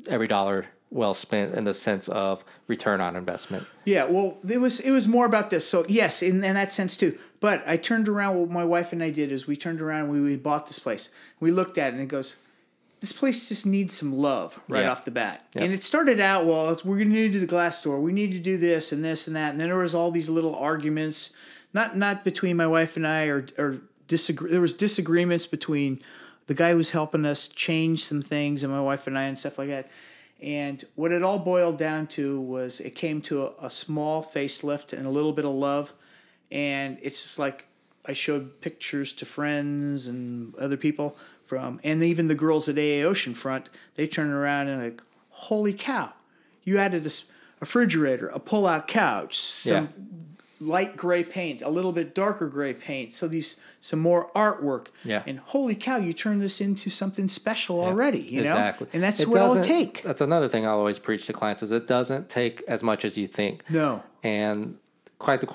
every dollar well spent in the sense of return on investment. Yeah, well, it was more about this. So, yes, in that sense too. But I turned around, what my wife and I did is we turned around and we bought this place. We looked at it and it goes, this place just needs some love off the bat. Yep. And it started out, we're going to do the glass door. We need to do this and this and that. And then there was all these little arguments, not between my wife and I, or there was disagreements between the guy who was helping us change some things and my wife and I and stuff like that. And what it all boiled down to was it came to a small facelift and a little bit of love. And it's just like I showed pictures to friends and other people and even the girls at AA Oceanfront, they turned around and like, holy cow, you added a refrigerator, a pull-out couch, some light gray paint, a little bit darker gray paint, some more artwork. Yeah. And holy cow, you turned this into something special already, you exactly. know? And that's what it'll take. That's another thing I always preach to clients is it doesn't take as much as you think. No. And quite the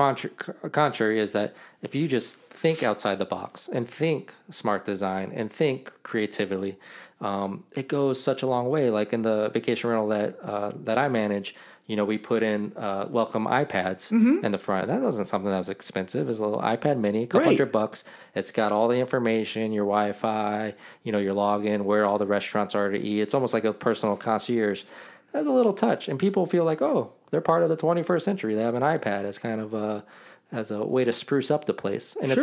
contrary is that if you just think outside the box and think smart design and think creatively, it goes such a long way. Like in the vacation rental that I manage, you know, we put in welcome iPads in the front. That wasn't something that was expensive. It's a little iPad mini, a couple $100. It's got all the information, your Wi-Fi, you know, your login, where all the restaurants are to eat. It's almost like a personal concierge. That's a little touch, and people feel like, oh, they're part of the 21st century. They have an iPad as kind of as a way to spruce up the place. And it's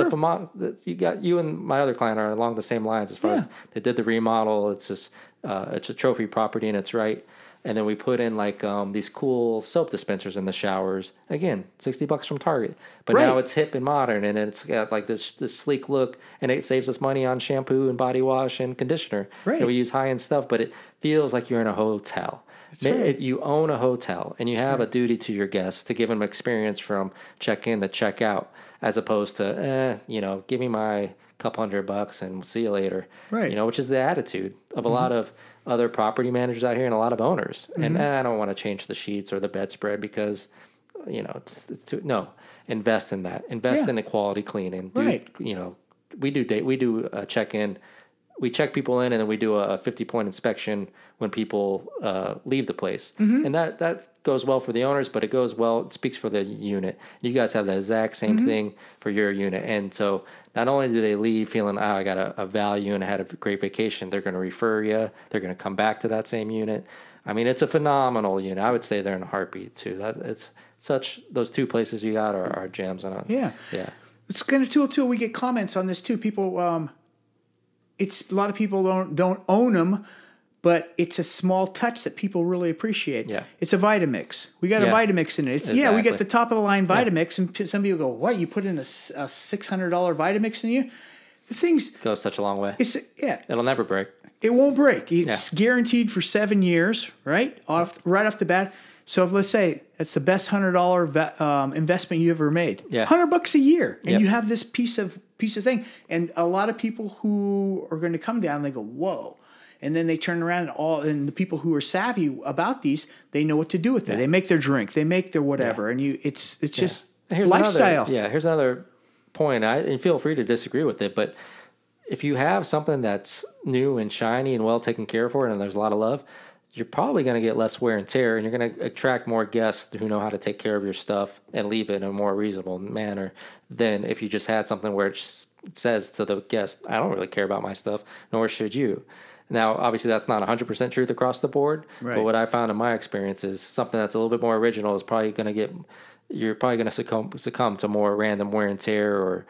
you and my other client are along the same lines as far as they did the remodel. It's just it's a trophy property and it's right. And then we put in like these cool soap dispensers in the showers. Again, $60 from Target. But now it's hip and modern, and it's got like this sleek look, and it saves us money on shampoo and body wash and conditioner. Right. And we use high-end stuff, but it feels like you're in a hotel. You own a hotel, and you have a duty to your guests to give them experience from check-in to check-out, as opposed to, give me my couple $100 and we'll see you later. Right. You know, which is the attitude of a lot of other property managers out here and a lot of owners. And I don't want to change the sheets or the bedspread because, you know, it's too, no, invest in that. Invest in a quality cleaning. You know, we do a check-in. We check people in, and then we do a 50-point inspection when people leave the place. And that goes well for the owners, but it speaks for the unit. You guys have the exact same thing for your unit. And so not only do they leave feeling, I got a value and I had a great vacation, they're going to refer you. They're going to come back to that same unit. I mean, it's a phenomenal unit. I would say they're in a heartbeat, too. Those two places you got are gems. Yeah. It's kind of tool, too. We get comments on this, too. People... it's a lot of people don't own them, but it's a small touch that people really appreciate. Yeah. It's a Vitamix. We got a Vitamix in it. We get the top of the line Vitamix, and some people go, "What? You put in a $600 Vitamix in you?" The thing's goes such a long way. It'll never break. It won't break. It's guaranteed for 7 years, right? Right off the bat. So if, let's say it's the best $100 investment you ever made, $100 a year, and you have this piece of thing, and a lot of people who are going to come down, they go, whoa. And then they turn around and the people who are savvy about these, they know what to do with it. They make their drink, they make their whatever, and it's just lifestyle. Here's another point. And feel free to disagree with it, but if you have something that's new and shiny and well taken care of, and there's a lot of love, you're probably going to get less wear and tear, and you're going to attract more guests who know how to take care of your stuff and leave it in a more reasonable manner than if you just had something where it says to the guest, I don't really care about my stuff, nor should you. Now, obviously, that's not 100% truth across the board, but what I found in my experience is something that's a little bit more original is probably going to you're probably going to succumb to more random wear and tear or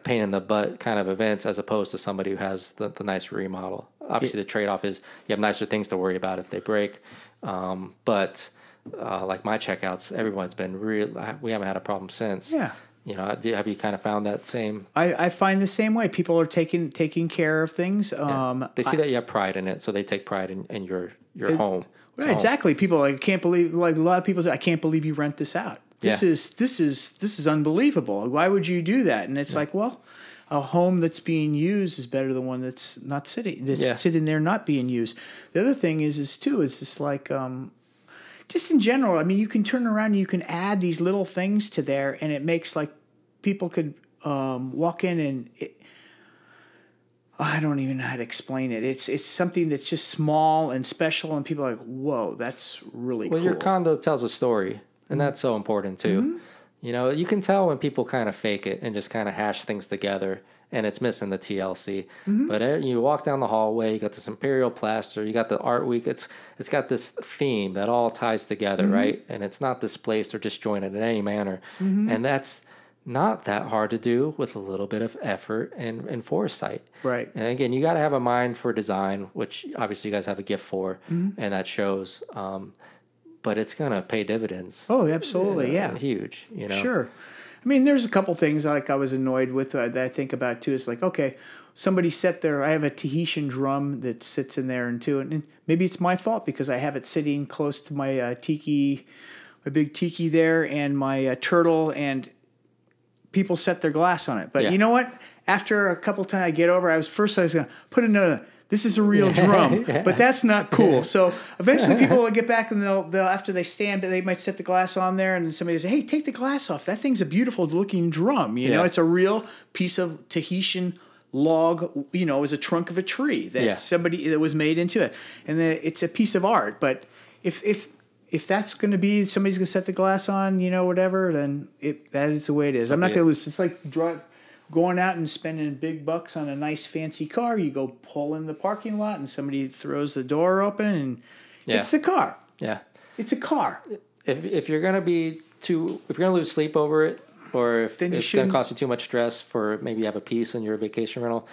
pain in the butt kind of events, as opposed to somebody who has the nice remodel. Obviously, the trade-off is you have nicer things to worry about if they break. But like my checkouts, everyone's been we haven't had a problem since. Yeah. You know, have you kind of found that same? I find the same way. People are taking care of things. They see that you have pride in it, so they take pride in your home. Right, exactly. People I can't believe, like a lot of people say, I can't believe you rent this out. This is unbelievable. Why would you do that? And it's like, well, a home that's being used is better than one that's not sitting there not being used. The other thing is just like just in general. I mean, you can turn around and you can add these little things to there, and it makes like people could walk in and I don't even know how to explain it. It's something that's just small and special, and people are like, whoa, that's really cool. Well, your condo tells a story. And that's so important, too. You know, you can tell when people kind of fake it and just kind of hash things together, and it's missing the TLC. But you walk down the hallway, you got this imperial plaster, you got the art week. It's got this theme that all ties together, right? And it's not displaced or disjointed in any manner. And that's not that hard to do with a little bit of effort and foresight. Right. And again, you got to have a mind for design, which obviously you guys have a gift for, and that shows. But it's going to pay dividends. Oh, absolutely, Huge, you know. Sure. I mean, there's a couple things like I was annoyed with that I think about, too. It's like, okay, somebody set there. I have a Tahitian drum that sits in there, and maybe it's my fault because I have it sitting close to my tiki, my big tiki there, and my turtle, and people set their glass on it. But you know what? After a couple times I get over, I was going to put another. This is a real drum, but that's not cool. So eventually people will get back and they'll after they stand, they might set the glass on there and somebody will say, hey, take the glass off. That thing's a beautiful looking drum. You know, it's a real piece of Tahitian log, you know, is a trunk of a tree that somebody that was made into it. And then it's a piece of art. But if that's going to be, somebody's going to set the glass on, you know, whatever, then that is the way it is. I'm not going to lose. It's like going out and spending big bucks on a nice fancy car. You go pull in the parking lot and somebody throws the door open and it's the car. Yeah. It's a car. If you're going to lose sleep over it, or if it's going to cost you too much stress for maybe you have a piece in your vacation rental,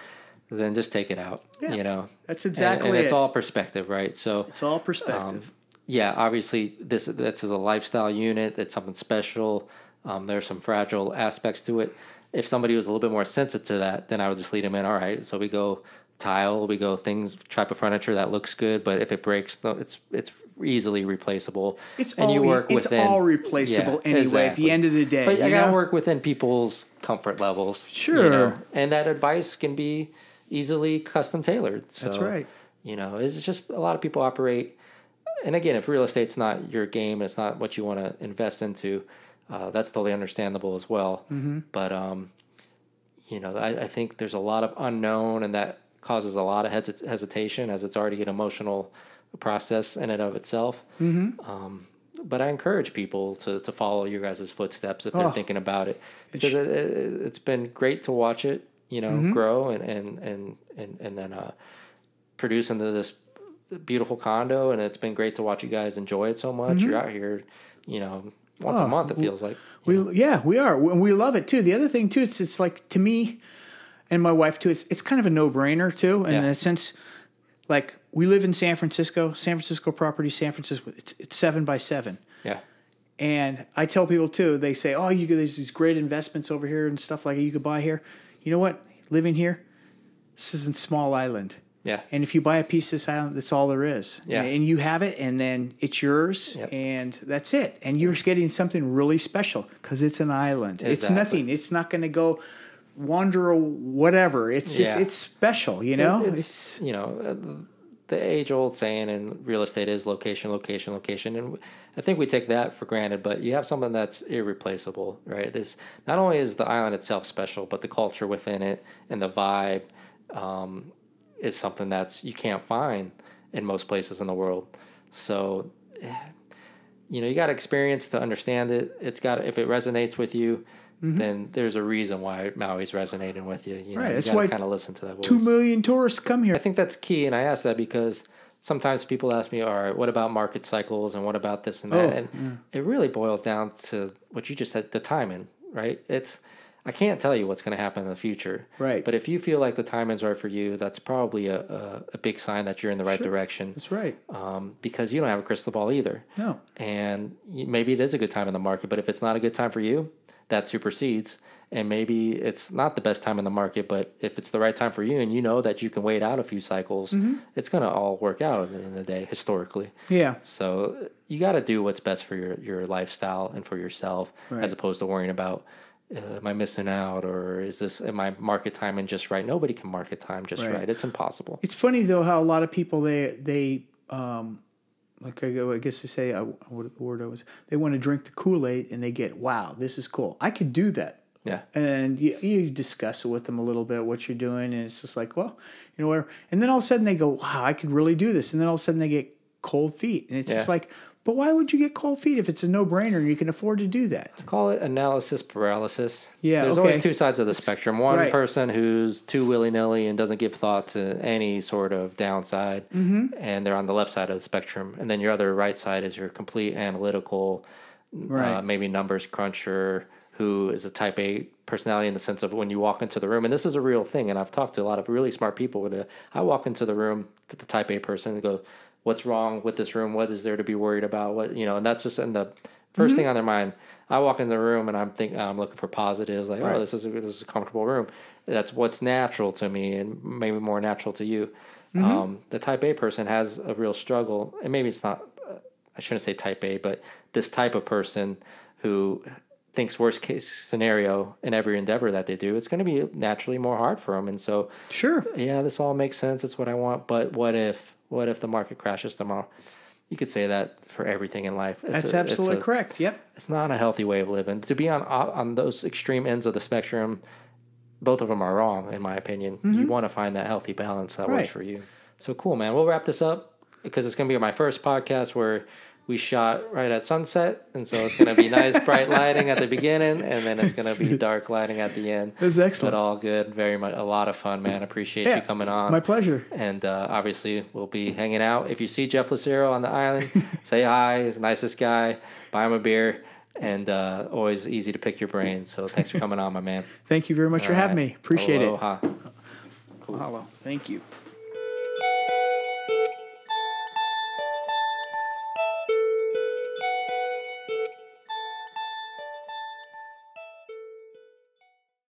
then just take it out. Yeah, you know, that's exactly and it. It's all perspective, right? So it's all perspective. Obviously this is a lifestyle unit. It's something special. There's some fragile aspects to it. If somebody was a little bit more sensitive to that, then I would just lead them in. All right, so we go tile, we go type of furniture that looks good, but if it breaks, it's easily replaceable. It's all replaceable anyway. Exactly. At the end of the day, but I gotta work within people's comfort levels. Sure, you know? And that advice can be easily custom tailored. So, that's right. You know, it's just a lot of people operate. And again, if real estate's not your game, it's not what you want to invest into. That's totally understandable as well. Mm-hmm. But you know, I think there's a lot of unknown, and that causes a lot of hesitation, as it's already an emotional process in and of itself. Mm-hmm. But I encourage people to follow your guys' footsteps if they're thinking about it, because it's been great to watch it, you know, grow and then produce into this beautiful condo, and it's been great to watch you guys enjoy it so much. You're out here, you know, once a month, it feels like. We are, and we love it too. The other thing too, it's like, to me and my wife too, it's kind of a no-brainer too, and in a sense, like, we live in San Francisco property, San Francisco. It's 7x7. Yeah. And I tell people too, they say, oh, there's these great investments over here and stuff like that you could buy here. You know what? Living here, this is a small island. Yeah. And if you buy a piece of this island, that's all there is. Yeah. And you have it, and then it's yours, and that's it. And you're getting something really special because it's an island. Exactly. It's nothing. It's not going to go wander or whatever. It's just, it's special, you know? It's you know, the age-old saying in real estate is location, location, location. And I think we take that for granted, but you have something that's irreplaceable, right? This, not only is the island itself special, but the culture within it and the vibe is something that's you can't find in most places in the world. So, you know, you got to experience to understand it. If it resonates with you, then there's a reason why Maui's resonating with you. You know, that's you got why to kind of listen to that voice. 2 million tourists come here. I think that's key, and I ask that because sometimes people ask me, all right, what about market cycles and what about this and that? And it really boils down to what you just said, the timing, right? I can't tell you what's going to happen in the future. Right. But if you feel like the timing's right for you, that's probably a big sign that you're in the right direction. That's right. Because you don't have a crystal ball either. No. And maybe it is a good time in the market, but if it's not a good time for you, that supersedes. And maybe it's not the best time in the market, but if it's the right time for you and you know that you can wait out a few cycles, it's going to all work out at the end of the day, historically. Yeah. So you got to do what's best for your lifestyle and for yourself, as opposed to worrying about, am I missing out, or am I market timing just right? Nobody can market time just right. It's impossible. It's funny though how a lot of people they like I guess they say what the word was, they want to drink the Kool-Aid and they get, wow, this is cool. I could do that. Yeah. And you discuss it with them a little bit, what you're doing, and it's just like, well, you know, whatever. And then all of a sudden they go, wow, I could really do this. And then all of a sudden they get cold feet, and it's just like, but why would you get cold feet if it's a no-brainer and you can afford to do that? I call it analysis paralysis. Yeah, there's always two sides of the spectrum. One person who's too willy-nilly and doesn't give thought to any sort of downside, and they're on the left side of the spectrum. And then your other right side is your complete analytical, maybe numbers cruncher, who is a type A personality in the sense of when you walk into the room, and this is a real thing, and I've talked to a lot of really smart people with it. I walk into the room to the type A person and go, what's wrong with this room? What is there to be worried about? What, you know, and that's just in the first thing on their mind. I walk in the room and I'm looking for positives, like, oh, this is a comfortable room. That's what's natural to me, and maybe more natural to you. The type A person has a real struggle, and maybe it's not, I shouldn't say type A, but this type of person who thinks worst case scenario in every endeavor that they do, it's going to be naturally more hard for them. And so, Sure. yeah, this all makes sense. It's what I want. But what if the market crashes tomorrow? You could say that for everything in life. That's absolutely correct. Yep. It's not a healthy way of living. To be on those extreme ends of the spectrum, both of them are wrong, in my opinion. You want to find that healthy balance that works for you. So cool, man. We'll wrap this up because it's going to be my first podcast where we shot right at sunset. And so it's going to be nice, bright lighting at the beginning, and then it's going to be dark lighting at the end. That's excellent. But all good. Very much. A lot of fun, man. Appreciate you coming on. My pleasure. And obviously, we'll be hanging out. If you see Jeff Lucero on the island, say hi. He's the nicest guy. Buy him a beer. And always easy to pick your brain. So thanks for coming on, my man. Thank you very much for having me. Appreciate Aloha. it. Cool. Mahalo. Thank you.